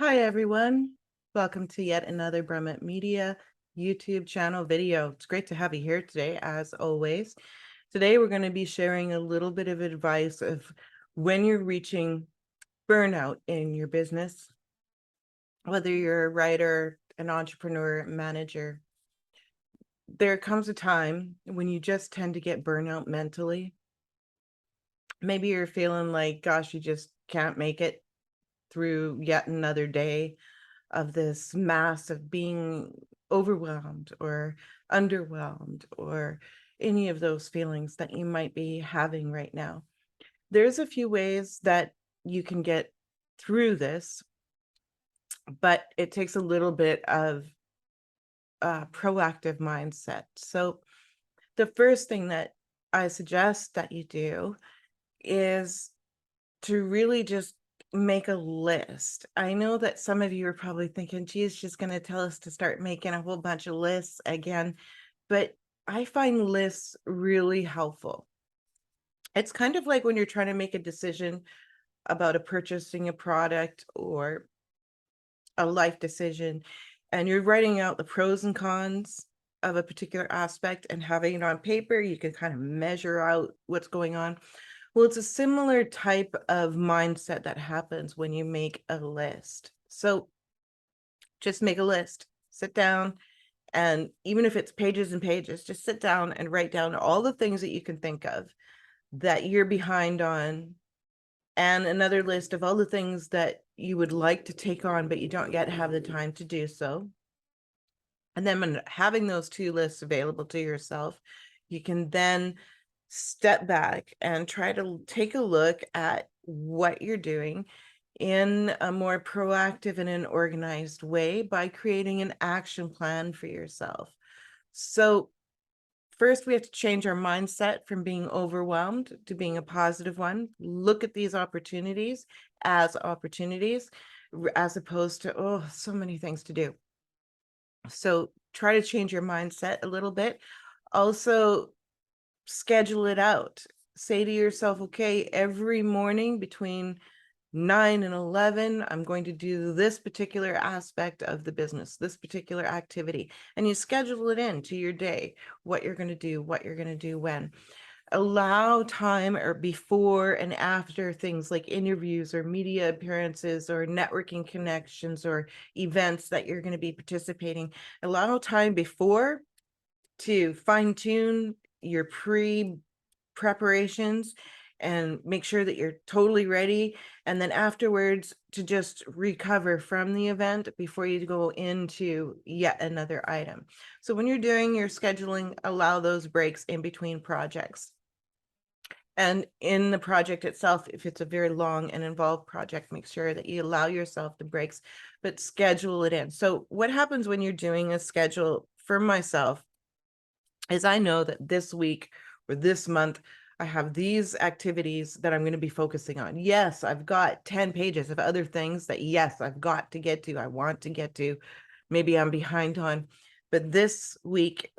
Hi, everyone. Welcome to yet another Brummett Media YouTube channel video. It's great to have you here today, as always. Today, we're going to be sharing a little bit of advice of when you're reaching burnout in your business, whether you're a writer, an entrepreneur, manager. There comes a time when you just tend to get burnout mentally. Maybe you're feeling like, gosh, you just can't make it through yet another day of this mass of being overwhelmed or underwhelmed or any of those feelings that you might be having right now. There's a few ways that you can get through this, but it takes a little bit of a proactive mindset. So the first thing that I suggest that you do is to really just make a list. I know that some of you are probably thinking, geez, she's going to tell us to start making a whole bunch of lists again. But I find lists really helpful. It's kind of like when you're trying to make a decision about purchasing a product or a life decision, and you're writing out the pros and cons of a particular aspect and having it on paper. You can kind of measure out what's going on. Well, it's a similar type of mindset that happens when you make a list. So just make a list, sit down, and even if it's pages and pages, just sit down and write down all the things that you can think of that you're behind on, and another list of all the things that you would like to take on, but you don't yet have the time to do so. And then when having those two lists available to yourself, you can then step back and try to take a look at what you're doing in a more proactive and an organized way by creating an action plan for yourself. So first, we have to change our mindset from being overwhelmed to being a positive one. Look at these opportunities as opportunities, as opposed to, oh, so many things to do. So try to change your mindset a little bit. Also, schedule it out. Say to yourself, okay, every morning between 9 and 11, I'm going to do this particular aspect of the business, this particular activity. And you schedule it into your day, what you're going to do, what you're going to do when. Allow time or before and after things like interviews or media appearances or networking connections or events that you're going to be participating. Allow time before to fine tune your preparations and make sure that you're totally ready. And then afterwards to just recover from the event before you go into yet another item. So when you're doing your scheduling, allow those breaks in between projects. And in the project itself, if it's a very long and involved project, make sure that you allow yourself the breaks, but schedule it in. So what happens when you're doing a schedule for myself is I know that this week or this month, I have these activities that I'm going to be focusing on. Yes, I've got 10 pages of other things that, yes, I've got to get to, I want to get to, maybe I'm behind on, but this week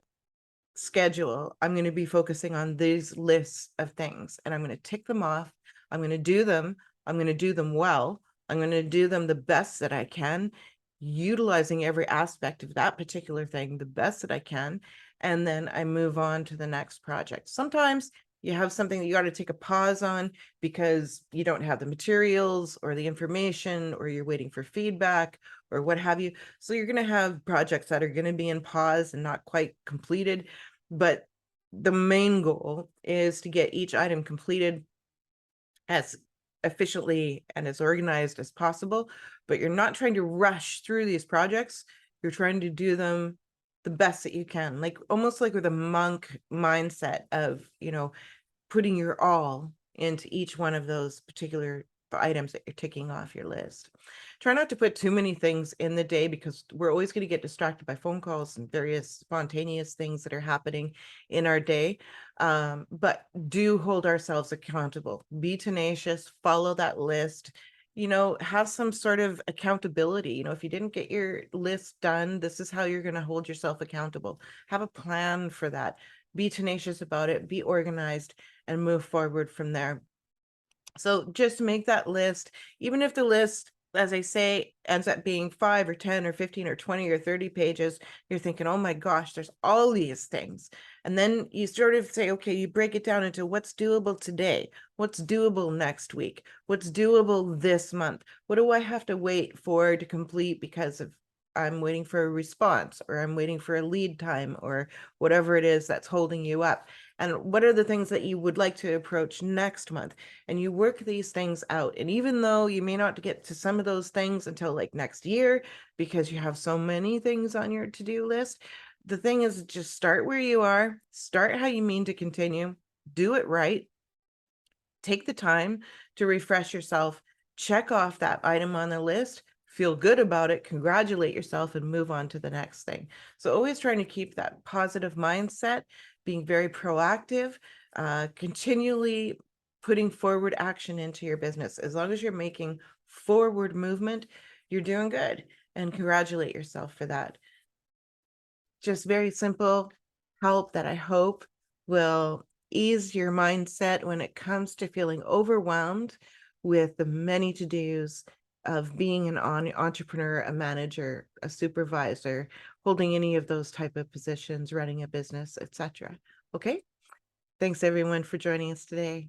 schedule, I'm going to be focusing on these lists of things and I'm going to tick them off. I'm going to do them. I'm going to do them well. I'm going to do them the best that I can, utilizing every aspect of that particular thing the best that I can. And then I move on to the next project. Sometimes you have something that you got to take a pause on because you don't have the materials or the information, or you're waiting for feedback or what have you. So you're going to have projects that are going to be in pause and not quite completed. But the main goal is to get each item completed as efficiently and as organized as possible. But you're not trying to rush through these projects. You're trying to do them the best that you can, like almost like with a monk mindset of, putting your all into each one of those particular items that you're ticking off your list. Try not to put too many things in the day because we're always going to get distracted by phone calls and various spontaneous things that are happening in our day. But do hold ourselves accountable. Be tenacious, follow that list. Have some sort of accountability. If you didn't get your list done, this is how you're going to hold yourself accountable. Have a plan for that. Be tenacious about it, be organized, and move forward from there. So just make that list, even if the list as I say, ends up being 5 or 10 or 15 or 20 or 30 pages, you're thinking, oh my gosh, there's all these things. And then you sort of say, okay, you break it down into what's doable today, what's doable next week, what's doable this month. What do I have to wait for to complete because of I'm waiting for a response, or I'm waiting for a lead time, or whatever it is that's holding you up. And what are the things that you would like to approach next month? And you work these things out. And even though you may not get to some of those things until like next year, because you have so many things on your to-do list, the thing is just start where you are, start how you mean to continue, do it right, take the time to refresh yourself, check off that item on the list, feel good about it, congratulate yourself, and move on to the next thing. So always trying to keep that positive mindset, being very proactive, continually putting forward action into your business. As long as you're making forward movement, you're doing good, and congratulate yourself for that. Just very simple help that I hope will ease your mindset when it comes to feeling overwhelmed with the many to-dos of being an entrepreneur, a manager, a supervisor, holding any of those type of positions, running a business, etc. Okay? Thanks everyone for joining us today.